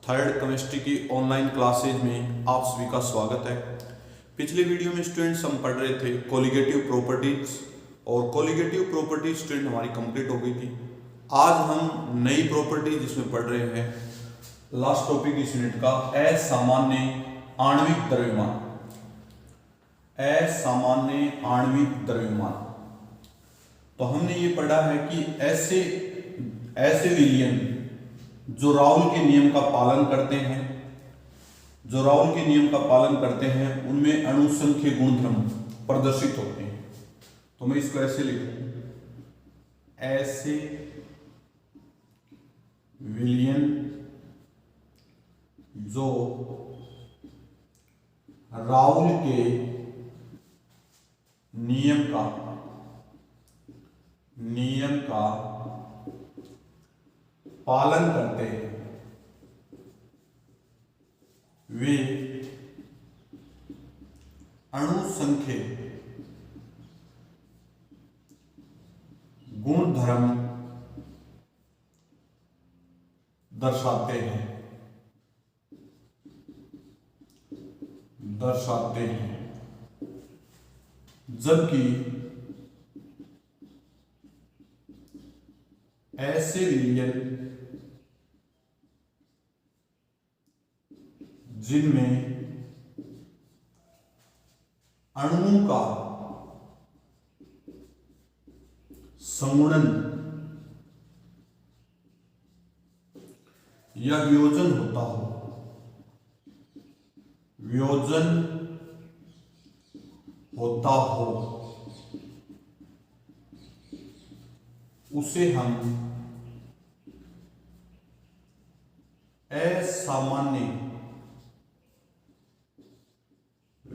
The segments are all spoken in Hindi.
थर्ड केमिस्ट्री की ऑनलाइन क्लासेज में आप सभी का स्वागत है। पिछले वीडियो में स्टूडेंट्स हम पढ़ रहे थे कोलिगेटिव प्रॉपर्टीज और कोलिगेटिव प्रॉपर्टी स्टूडेंट हमारी कंप्लीट हो गई थी। आज हम नई प्रॉपर्टी जिसमें पढ़ रहे हैं लास्ट टॉपिक इस यूनिट का असामान्य आणविक द्रव्यमान। असामान्य आणविक द्रव्यमान तो हमने ये पढ़ा है कि ऐसे विलयन जो राउल के नियम का पालन करते हैं, उनमें अणुसंख्य गुणधर्म प्रदर्शित होते हैं। तो मैं इसको ऐसे लिखूं, ऐसे विलयन जो राउल के नियम का पालन करते हैं, वे अणुसंख्य गुणधर्म दर्शाते हैं। जबकि ऐसे विलयन जिनमें अणुओं का संगुणन या वियोजन होता हो उसे हम असामान्य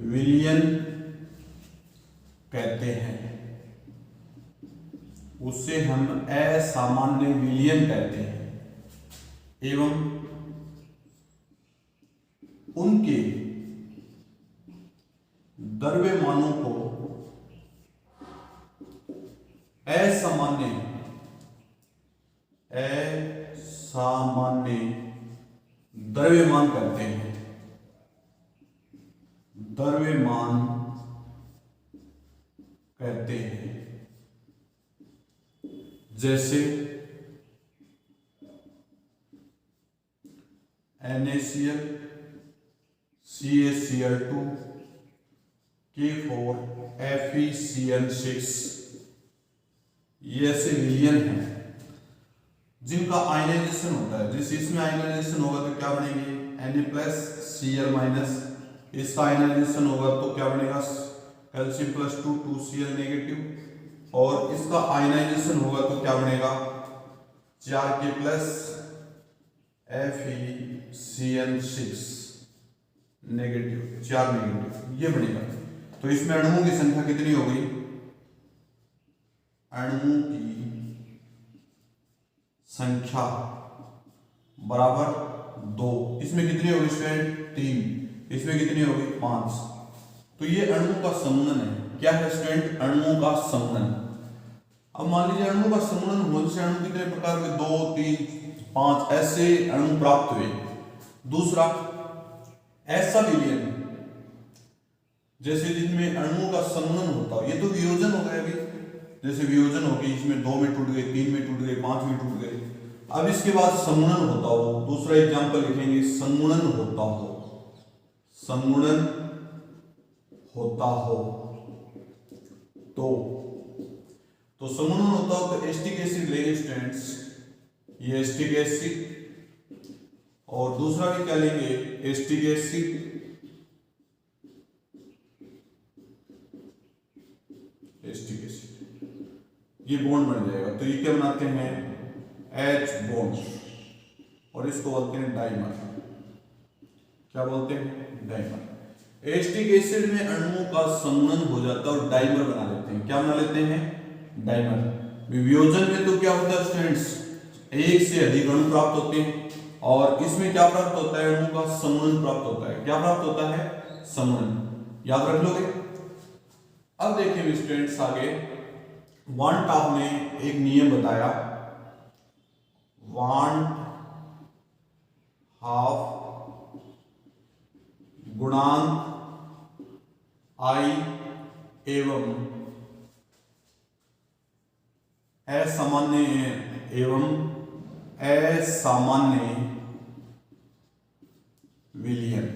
विलयन कहते हैं। एवं उनके द्रव्यमानों को असामान्य द्रव्यमान कहते हैं। जैसे NaCl, CaCl2, K4, FeCl6 ये ऐसे विलयन हैं जिनका आयनाइजेशन होता है। जिस इसमें आयनाइजेशन होगा तो क्या बनेंगे Na+Cl-। इसका आयनाइजेशन होगा तो क्या बनेगा Ca+2 2Cl नेगेटिव। और इसका आयनाइजेशन होगा तो क्या बनेगा 4K+ FeCl6 नेगेटिव, 4 नेगेटिव ये बनेगा। तो इसमें अणुओं की संख्या कितनी हो गई? अणुओं की संख्या बराबर 2। इसमें कितनी होगी स्टूडेंट? 3। इसमें कितनी होगी? 5। तो ये अणुओं का संगुणन है। क्या है स्टूडेंट? अणुओं का संगुणन। अब मान लीजिए अणुओं का संगुणन होने से अणु कितने प्रकार के 2 3 5 ऐसे अणु प्राप्त हुए। दूसरा ऐसा विलयन जैसे जिनमें अणुओं का संगुणन होता हो, ये तो वियोजन हो गया। अभी जैसे वियोजन हो गई, इसमें 2 में टूट गए, 3 में टूट गए, 5 में टूट गए। अब इसके बाद संगुणन होता हो, दूसरा एग्जांपल लिखेंगे संगुणन होता हो तो संगुणन होता हो तो एस्टिक एसिड लेंगे स्टूडेंट्स, ये एस्टिक एसिड। और दूसरा भी क्या लेंगे? Acetic acid. ये बॉन्ड बन जाएगा तो ये क्या बनाते हैं? H bond. और इसको बोलते हैं डाइमर। क्या बोलते हैं? डाइमर। एस्टिक एसिड में अणुओं का संगुणन हो जाता है और डाइमर बना लेते हैं। क्या बना लेते हैं? डाइमर। वियोजन में तो क्या होता है स्टूडेंट्स? एक से अधिक अणु प्राप्त होते हैं और इसमें क्या प्राप्त होता है? अणु का संगुणन प्राप्त होता है। क्या प्राप्त होता है? संगुणन। याद रख लोगे। अब देखिए स्टूडेंट्स आगे वान टॉप ने एक नियम बताया, वान हाफ गुणांक आई एवं असामान्य विलयन।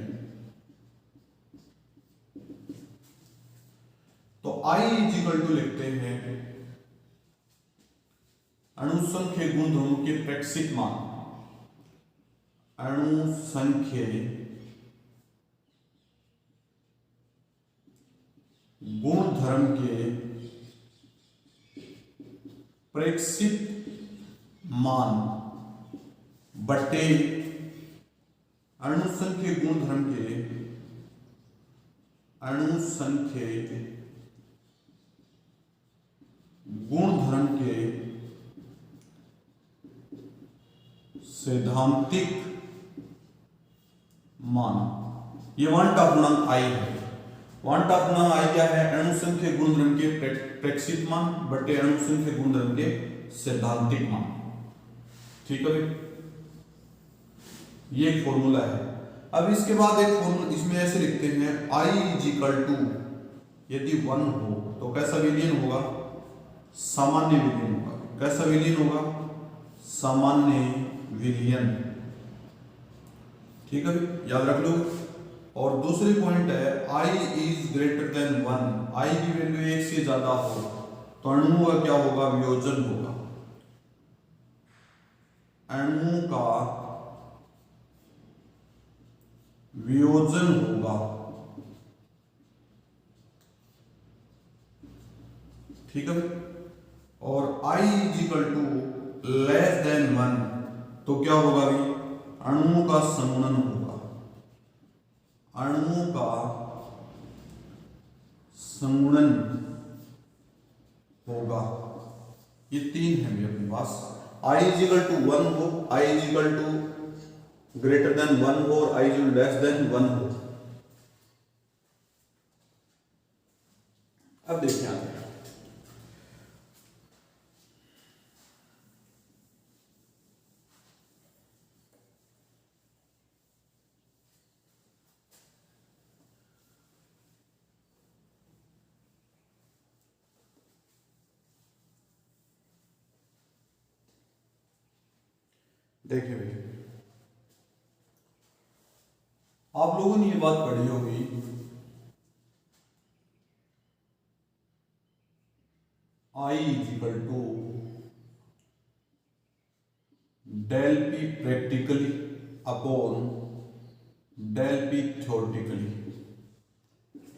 तो I इजिकल टू लिखते हैं अणुसंख्य गुणधर्मों के प्रेक्षित मान, अणुसंख्य गुणधर्म के प्रेक्षित मान बटे अणुसंख्य गुणधर्म के सैद्धांतिक मान। ये वांट ऑफ गुणांक आई है। वांट ऑफ गुणांक आई क्या है? अणुसंख्य गुणधर्म के प्रेक्षित मान बटे अणुसंख्य गुणधर्म के सैद्धांतिक मान। ठीक है भाई, ये एक फॉर्मूला है। अब इसके बाद एक फॉर्मूला इसमें ऐसे लिखते हैं I इजिकल टू, यदि 1 हो तो कैसा विलयन होगा? सामान्य विलयन होगा। कैसा विलयन होगा? सामान्य विलयन। ठीक है भाई, याद रख लो। और दूसरी पॉइंट है I is greater than 1, I की वैल्यू 1 से ज्यादा हो तो अणु का क्या होगा? वियोजन होगा। अणु का वियोजन होगा। ठीक है। और I is equal to less than 1 तो क्या होगा भाई? अणुओं का संगुणन होगा। अणुओं का संगुणन होगा। ये 3 है मेरे अपने पास। I इजिकल टू 1 हो, I is equal to greater than 1 हो और I इजिकल लेस देन 1 हो। अब देखिए आगे देखिए भैया, आप लोगों ने ये बात पढ़ी होगी I is equal to del P practically upon del P theoretically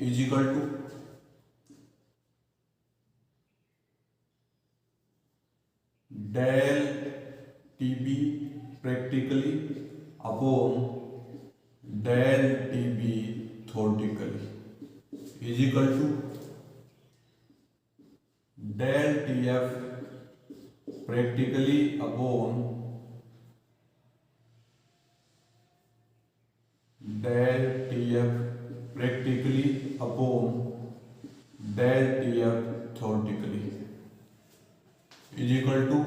is equal to del TB practically upon del TB theoretically is equal to del TF practically upon del TF practically upon del TF theoretically is equal to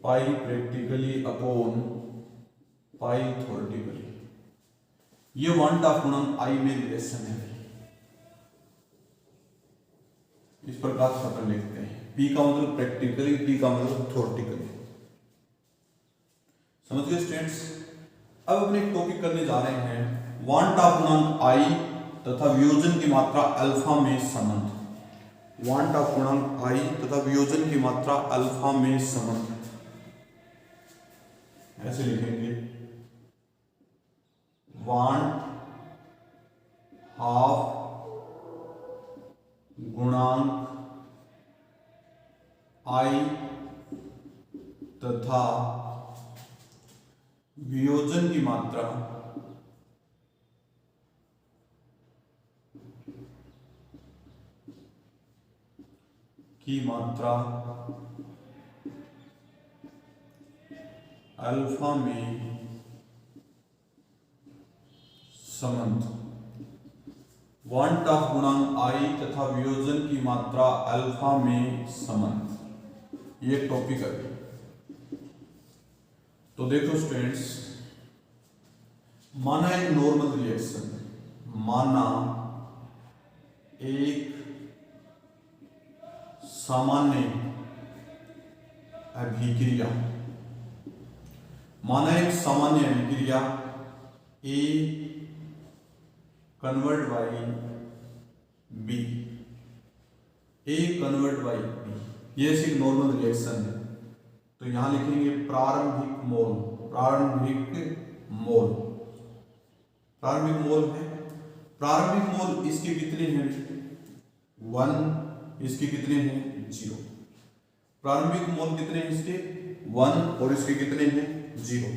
pi practically upon pi theoretically. ये वांट ऑफ गुणांक I में रिलेशन है। इस प्रकार पकड़ लिखते हैं। P का मतलब प्रैक्टिकली, T का मतलब थ्योरेटिकली। समझ गए स्टूडेंट्स? अब अपने एक टॉपिक करने जा रहे हैं वांट ऑफ गुणांक I तथा वियोजन की मात्रा अल्फा में संबंध। वांट ऑफ गुणांक I तथा वियोजन की मात्रा अल्फा में संबंध। ऐसे लिखेंगे वांट हाफ गुणांक I तथा वियोजन की मात्रा अल्फा में संबंध। वांट ऑफ गुणांक I तथा वियोजन की मात्रा अल्फा में संबंध। ये टॉपिक है। तो देखो स्टूडेंट्स, माना एक नॉर्मल रिएक्शन, माना एक सामान्य अभिक्रिया, माना एक सामान्य अभिक्रिया A convert by B, A convert by B, ये एक नॉर्मल रिएक्शन है। तो यहां लिखेंगे प्रारंभिक मोल, प्रारंभिक मोल, प्रारंभिक मोल है, प्रारंभिक मोल इसके कितने हैं 1, इसके कितने हैं 0। प्रारंभिक मोल कितने हैं इसके 1 और इसके कितने हैं 0।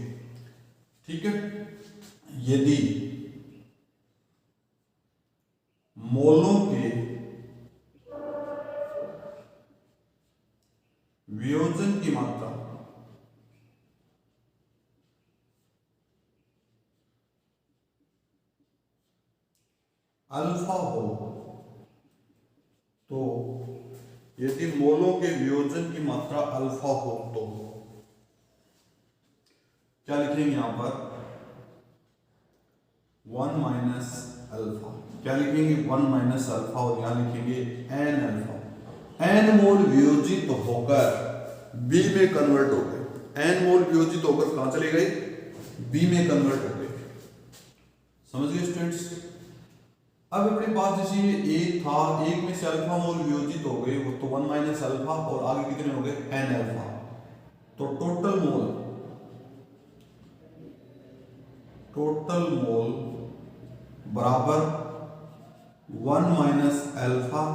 ठीक है, यदि मोलों के वियोजन की मात्रा अल्फा हो, तो यदि मोलों के वियोजन की मात्रा अल्फा हो तो क्या लिखेंगे यहां पर 1 माइनस अल्फा, क्या लिखेंगे 1 माइनस अल्फा, और यहां लिखेंगे एन अल्फा। एन मोल वियोजित होकर बी में कन्वर्ट हो गए, एन मोल वियोजित होकर कहां चले गए बी में कन्वर्ट हो गए। समझ गए स्टूडेंट्स। अब अपने पास जैसे ये एक था, एक में से अल्फा मोल वियोजित हो गए, वो तो 1 माइनस अल्फा, और आगे कितने हो गए एन अल्फा। तो टोटल मोल बराबर 1 minus alpha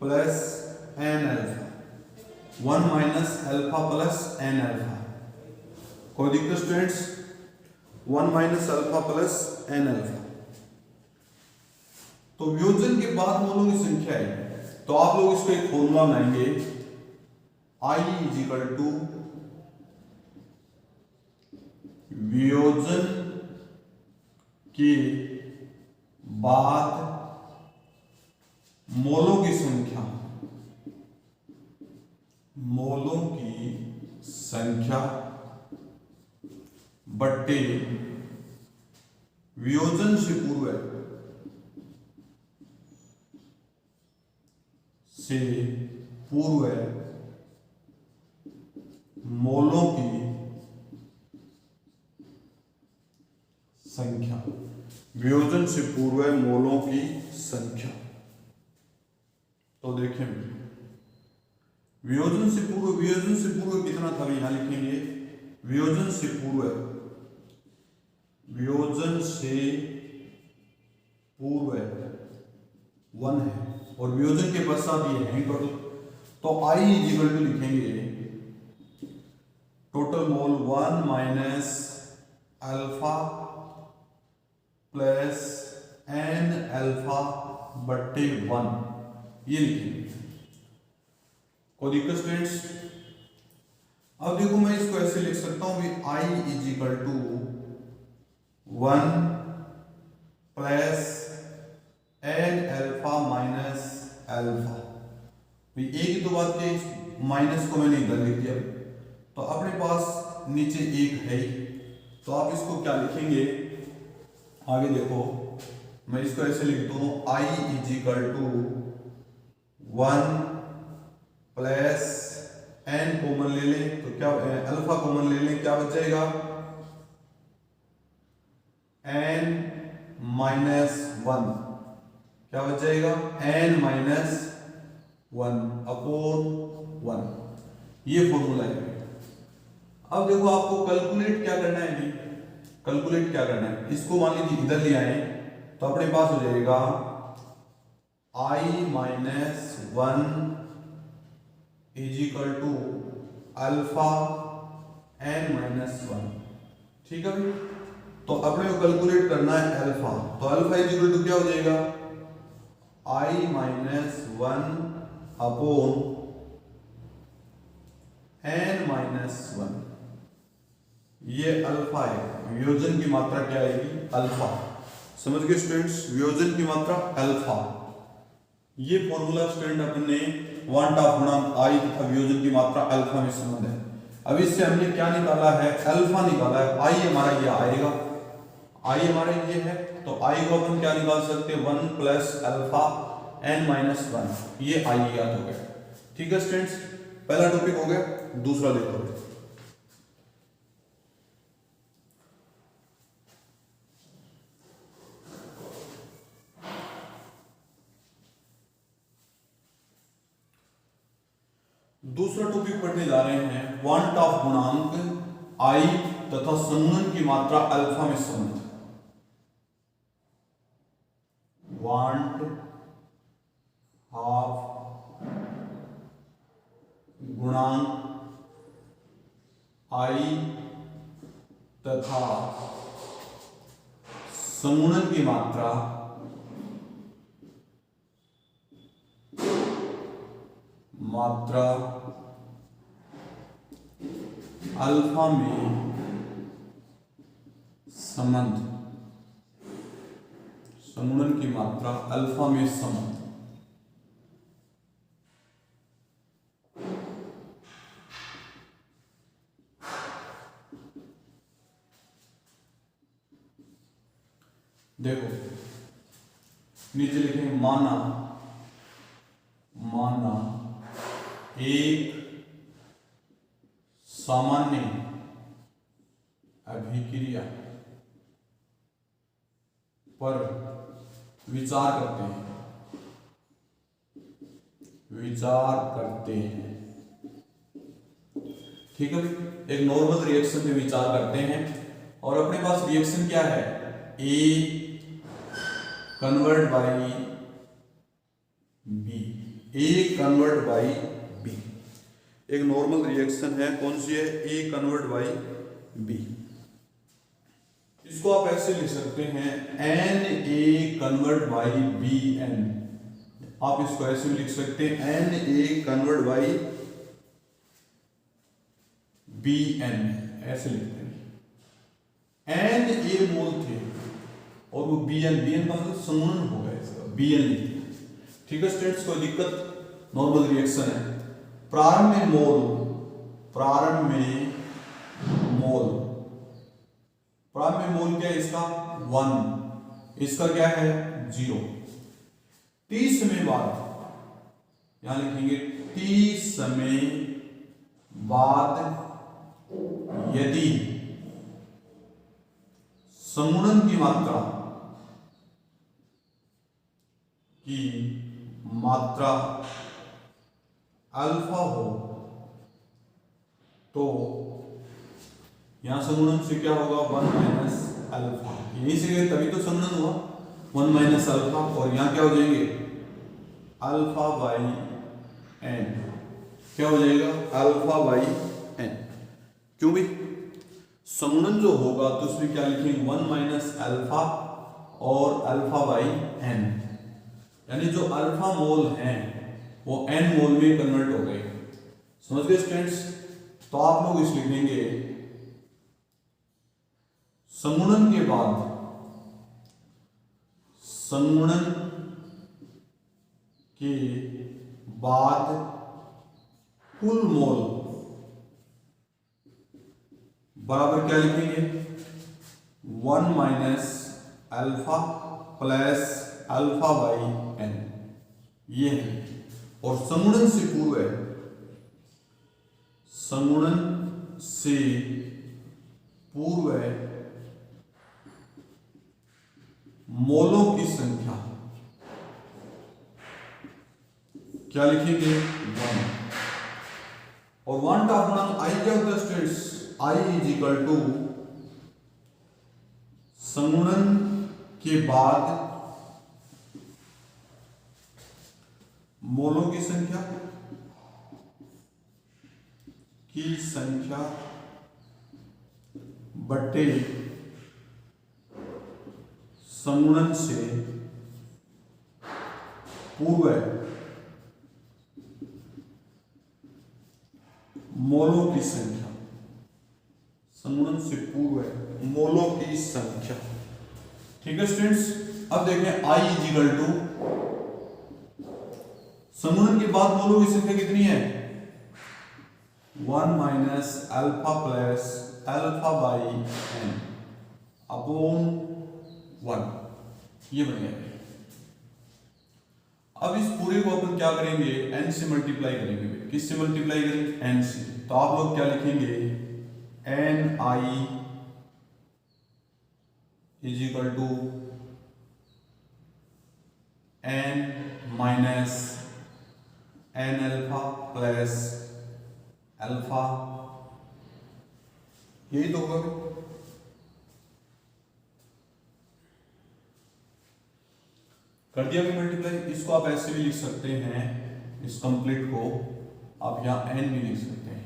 plus N alpha, 1 minus alpha plus N alpha. कोई दिक्कत students, 1 minus alpha plus N alpha. तो वियोजन के बाद मोलों की संख्या है, तो आप लोग इसको एक फॉर्मूला बनाएंगे, I इज इक्वल टू वियोजन के बाद मोलों की संख्या, मोलों की संख्या बट्टे वियोजन से पूर्व मोलों की संख्या, वियोजन से पूर्व मोलों की संख्या। तो देखें वियोजन से पूर्व कितना था, यहां लिखेंगे वियोजन से पूर्व 1 है, और वियोजन के पश्चात ये है टोटल। तो I इज इक्वल टू लिखेंगे total mole 1 minus alpha plus N alpha बट्टे 1, ये लिखेंगे। कोई दिक्कत स्टूडेंट्स। अब देखो मैं इसको ऐसे लिख सकता हूं कि I is equal to 1 plus N alpha minus alpha. एक ही तो बात के माइनस को मैंने इधर लिख दिया, तो अपने पास नीचे एक है, तो आप इसको क्या लिखेंगे आगे देखो, मैं इसको ऐसे लिखता हूं I is equal to 1 plus N common ले लें, तो क्या अल्फा कॉमन ले लें, क्या बच जाएगा एन माइनस 1, क्या बच जाएगा एन माइनस 1 अपॉन 1, ये फॉर्मूला है। अब देखो आपको कैलकुलेट क्या करना है, कैलकुलेट क्या करना है, इसको मान लीजिए इधर ले आए, तो अपने पास हो जाएगा I minus 1 is equal to alpha N minus 1। ठीक है भाई, तो अपने को कैलकुलेट करना है अल्फा, तो अल्फा इज इक्वल टू क्या हो जाएगा I minus 1 upon N minus 1, ये अल्फा है। वियोजन की मात्रा क्या आएगी अल्फा। समझ गए स्टूडेंट्स, वियोजन की मात्रा अल्फा। ये फॉर्मूला स्टूडेंट अपने वांट ऑफ गुणांक I तथा वियोजन की मात्रा अल्फा में संबंध है। अब इससे हमने क्या निकाला है, अल्फा निकाला है। आई हमारा ये आएगा, आई हमारा ये है, तो आई को अपन क्या निकाल सकते हैं, 1 प्लस अल्फा n माइनस 1, ये आई याद हो गया। ठीक है स्टूडेंट्स, पहला टॉपिक हो गया। दूसरा देखो, दूसरा टॉपिक पढ़ने जा रहे हैं क्वांट ऑफ गुणांक आई तथा संगुणन की मात्रा अल्फा में संबंध। क्वांट ऑफ गुणांक आई तथा संगुणन की मात्रा अल्फा में संबंध, संगुणन की मात्रा अल्फा में संबंध। देखो नीचे लिखेंगे माना, माना एक सामान्य अभिक्रिया पर विचार करते हैं, विचार करते हैं। ठीक है, एक नॉर्मल रिएक्शन पे विचार करते हैं और अपने पास रिएक्शन क्या है, A convert by B, A convert by B. एक नॉर्मल रिएक्शन है, कौन सी है, ए कन्वर्ट बाई बी। इसको आप ऐसे लिख सकते हैं N A convert by B N. आप इसको ऐसे भी लिख सकते हैं N A convert by B N, ऐसे लिखते हैं। एन ए मोल थे और वो बी एन, बी एन का मतलब संगुणन हो गया इसका, बी एन लिखते हैं। ठीक है स्टूडेंट्स, कोई दिक्कत, नॉर्मल रिएक्शन है। प्रारंभ में मोल, प्रारंभ में मोल, प्रारंभ में मोल क्या है इसका, 1, इसका क्या है 0। टी समय बाद, यहां लिखेंगे टी समय बाद यदि संगुणन की मात्रा अल्फा हो तो यहां संगुणन से क्या होगा, 1 माइनस अल्फा, यहीं से तभी तो संगुणन हुआ, 1 माइनस अल्फा, और यहां क्या हो जाएंगे अल्फा बाई एन, क्या हो जाएगा अल्फा बाई एन। क्यों भी संगुणन जो होगा तो उसमें क्या लिखेंगे 1 माइनस अल्फा और अल्फा बाई एन, यानी जो अल्फा मोल हैं वो एन मोल में कन्वर्ट हो गए। समझ गए स्टूडेंट्स? तो आप लोग इस लिखेंगे संगुणन के बाद, संगुणन के बाद कुल मोल बराबर क्या लिखेंगे 1 minus alpha plus alpha by N, ये है। और संगुणन से पूर्व है, संगुणन से पूर्व है मोलों की संख्या क्या लिखेंगे 1। और वन ऑफ गुणांक आई क्या होता है students, I is equal to संगुणन के बाद मोलों की संख्या बटे संगुणन से पूर्व मोलों की संख्या, संगुणन से पूर्व मोलों की संख्या। ठीक है स्टूडेंट्स, अब देखें आई इज इक्वल टू संगुणन के बाद मोलों की संख्या कितनी है 1 minus alpha plus alpha by N upon 1, ये बन गया। अब इस पूरे को अपन क्या करेंगे, n से मल्टीप्लाई करेंगे। किससे मल्टीप्लाई करेंगे, n से। तो आप लोग क्या लिखेंगे, N I is equal to n minus n alpha plus alpha, यही तो होगा। कर दिया भी मल्टीप्लाई। इसको आप ऐसे भी लिख सकते हैं, इस कंप्लीट को आप यहाँ n भी लिख सकते हैं,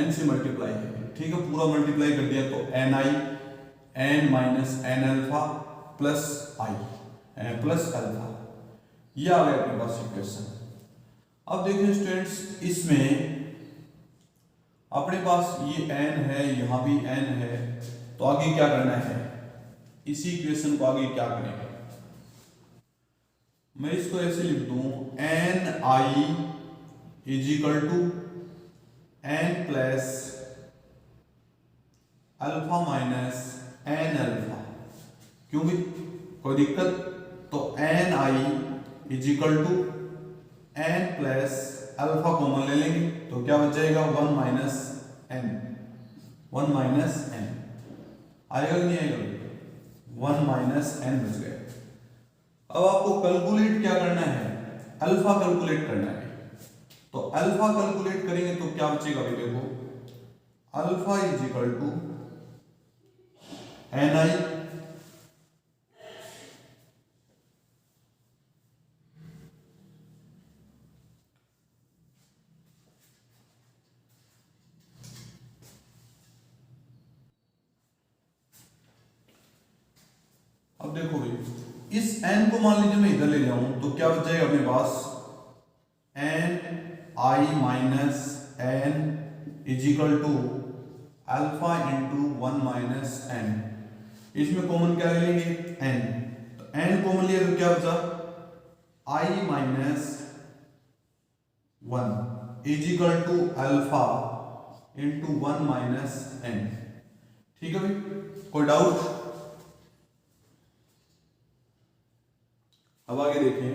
n से मल्टीप्लाई है, ठीक है। पूरा मल्टीप्लाई कर दिया तो N I n minus n alpha plus I plus alpha, ये आ गया अपने पास इक्वेशन। अब देखिए स्टूडेंट्स, इसमें अपने पास ये n है, यहाँ भी n है, तो आगे क्या करना है, इसी इक्वेशन को आगे क्या करेंगे, मैं इसको ऐसे लिख दूं, N I is equal to n plus alpha minus n alpha. क्यों भी कोई दिक्कत, तो N I is equal to n plus alpha common ले लेंगे तो क्या बच जाएगा, 1 माइनस n, 1 माइनस n आएगा कि नहीं आएगा, 1 माइनस n बच गया। अब आपको कैलकुलेट क्या करना है, अल्फा कैलकुलेट करना है। तो अल्फा कैलकुलेट करेंगे तो क्या बचेगा भाई, देखो alpha is equal to N I अब देखो भाई, इस n को मान लीजिए मैं इधर ले जाऊं तो क्या बच जाएगा अपने पास, N I minus N is equal to alpha into 1 minus N. इसमें कॉमन क्या ले लेंगे, n, तो n कॉमन लिया तो क्या बचा, i minus 1 is equal to alpha into 1 minus n। ठीक है भाई, कोई डाउट। अब आगे देखें,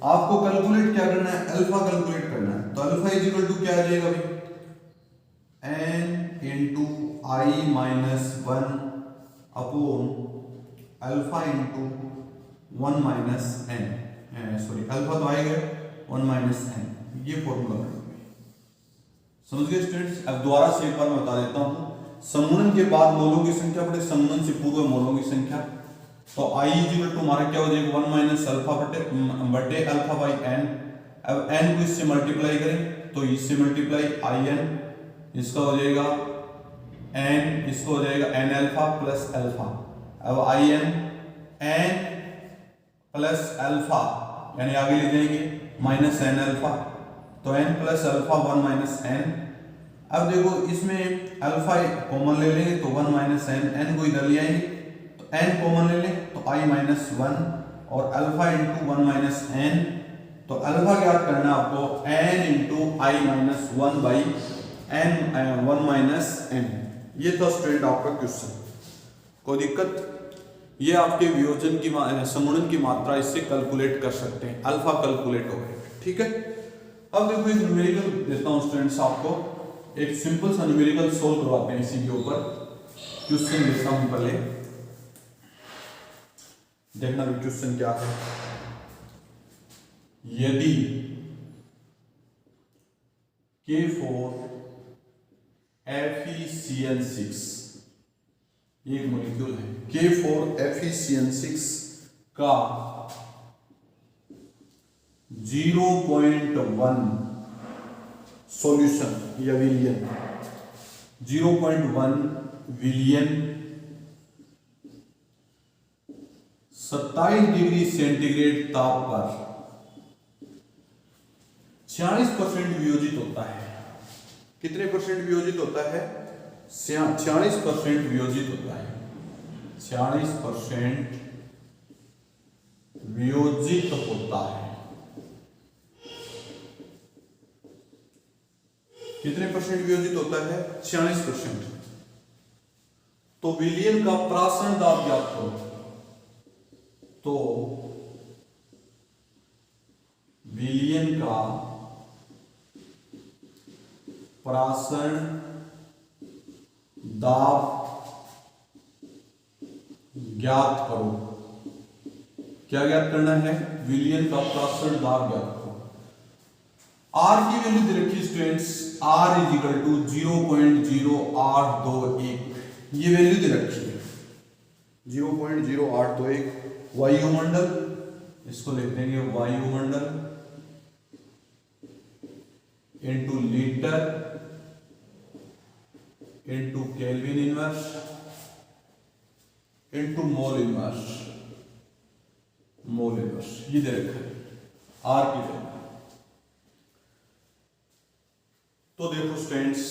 आपको कैलकुलेट क्या करना है, अल्फा कैलकुलेट करना है। तो अल्फा इज इक्वल टू क्या आ जाएगा भाई, n into I minus 1 upon alpha into 1 minus n, sorry alpha तो आएगा 1 माइनस n, ये फॉर्मूला बनेगा। समझ गए स्टूडेंट्स। अब दोबारा से एक बार मैं बता देता हूँ, समूहन के बाद मोलों की संख्या बटे समूहन से पूर्व मोलों की संख्या। तो i इज इक्वल टू हमारा क्या हो जाएगा, 1 माइनस अल्फा बटे अल्फा बाई n। अब n को इससे मल्टीप्लाई करें तो इससे मल्टीप्लाई आई एन, इसका हो जाएगा n, इसको हो जाएगा n अल्फा प्लस अल्फा। अब I N n plus alpha यानी आगे ले जाएंगे माइनस n अल्फा, तो n plus alpha 1 minus n। अब देखो इसमें अल्फा कॉमन ले लेंगे तो 1 माइनस n, n को इधर ले आएंगे तो n कॉमन ले लें तो i माइनस 1 और अल्फा इंटू 1 माइनस n। तो अल्फा ज्ञात करना है आपको, n into I minus 1 by n 1 minus n। ये था स्टूडेंट आपका क्वेश्चन, कोई दिक्कत। ये आपके वियोजन की समूहन की मात्रा इससे कैलकुलेट कर सकते हैं, अल्फा कैलकुलेट हो गए, ठीक है। अब देखो एक न्यूमेरिकल देता हूं स्टूडेंट्स आपको, एक सिंपल सा न्यूमेरिकल सोल्व करवाते हैं इसी के ऊपर। क्वेश्चन देता हूं पहले, देखना भी क्वेश्चन क्या है। यदि K4 FeCN6, ये एक मॉलिक्यूल है, K4 FeCN6 का 0.1 सॉल्यूशन या विलियन, 0.1 विलियन 27 डिग्री सेंटीग्रेड ताप पर 46% वियोजित होता है। कितने परसेंट वियोजित होता है, 46% वियोजित होता है, 46% वियोजित होता है। कितने परसेंट वियोजित होता है? 46%। तो विलयन का प्रासरण दाब ज्ञात करो। तो विलयन का प्रासरण दाब ज्ञात करो। क्या ज्ञात करना है? विलयन का प्रासरण दाब ज्ञात करो। आर की वैल्यू दे रखी students, R is equal to 0.0821, ये वैल्यू दे रखी है 0.0821। वायुमंडल, इसको लिख देंगे वायुमंडल into litre into kelvin inverse into mole inverse, ये दे रखा है आर की वैल्यू। तो देखो स्टूडेंट्स,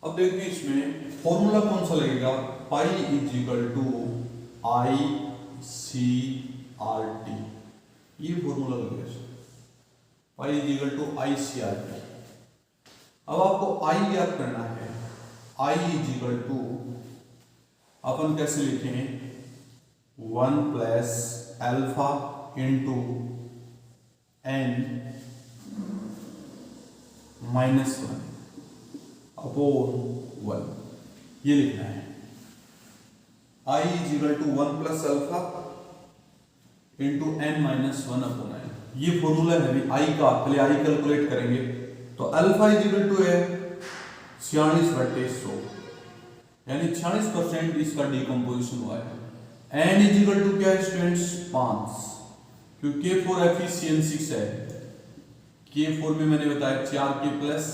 अब देखिए इसमें फॉर्मूला कौन सा लगेगा? Pi is equal to I C R T, ये फॉर्मूला लगेगा। Pi is equal to I C R T. अब आपको आई याद करना है। आई इज इक्वल टू अपन कैसे लिखें? 1 plus alpha into N minus 1 upon 1, ये लिखना है। I is equal to 1 plus alpha into N minus 1 upon N, ये फॉर्मूला है आई का। पहले आई कैलकुलेट करेंगे तो अल्फा इज इक्वल टू है 46/100, यानी 46% इसका डिकम्पोजिशन हुआ है। एन इज इक्वल टू क्या है स्टूडेंट्स? 5, क्योंकि K4 FeCN6 है। K4 में मैंने बताया 4K प्लस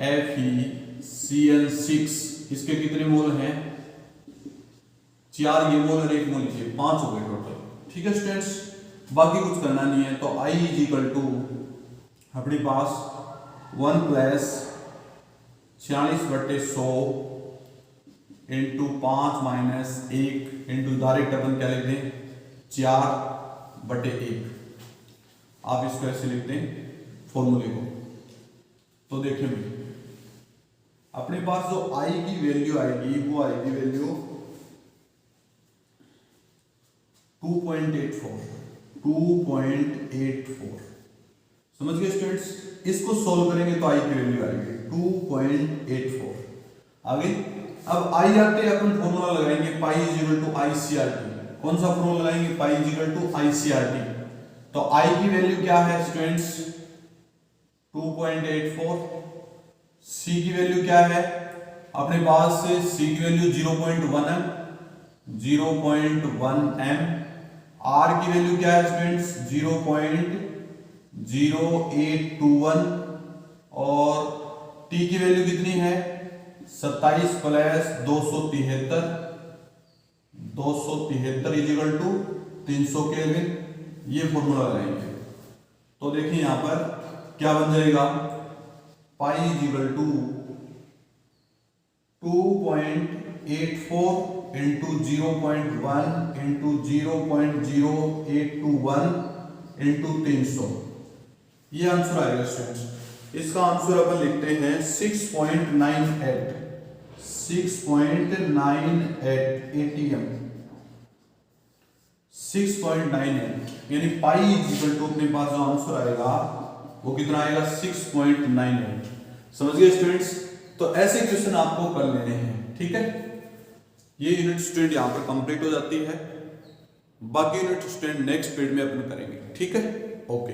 FeCN6, इसके कितने मोल हैं? 4 ये मोल और 1 मोल, 5 हो गए टोटल। ठीक है स्टूडेंट्स, बाकी कुछ करना नहीं है। तो I इज इक्वल टू अपने पास 1 plus 46/100 into 5 minus 1 into direct अपन क्या लिख दें? 4/1। आप इसको ऐसे लिख दें फॉर्मूले को। तो देखिए अपने पास जो आई की वैल्यू आएगी वो आएगी वैल्यू 2.84। समझ गए स्टूडेंट्स? इसको सोल्व करेंगे तो आई की वैल्यू आएगी 2.84। आगे अब आई आते अपन फॉर्मूला लगाएंगे pi is equal to I C R T. कौन सा फॉर्मूला लगाएंगे? Pi is equal to I C R T. तो आई की वैल्यू क्या है स्टूडेंट्स? 2.84। सी की वैल्यू क्या है अपने पास? सी की वैल्यू 0.1 m। आर की वैल्यू क्या है स्टूडेंट्स? 0.0821। और टी की वैल्यू कितनी है? 27 plus 273 is equal to 300 kelvin. ये फॉर्मूला लगाएंगे तो देखिए यहां पर क्या बन जाएगा? Pi is equal to 2.84 into 0.1 into 0.0821 into 300, ये आंसर आएगा स्टूडेंट्स। इसका आंसर अपन लिखते हैं 6.98 ATM। 6.98 यानी पाई इज इक्वल टू अपने पास जो आंसर आएगा वो कितना आएगा? 6.98। समझ गए स्टूडेंट्स? तो ऐसे क्वेश्चन आपको कर लेने हैं। ठीक है, ये यूनिट स्टूडेंट यहां पर कंप्लीट हो जाती है। बाकी यूनिट स्टूडेंट नेक्स्ट पीरियड में अपन करेंगे। ठीक है, ओके।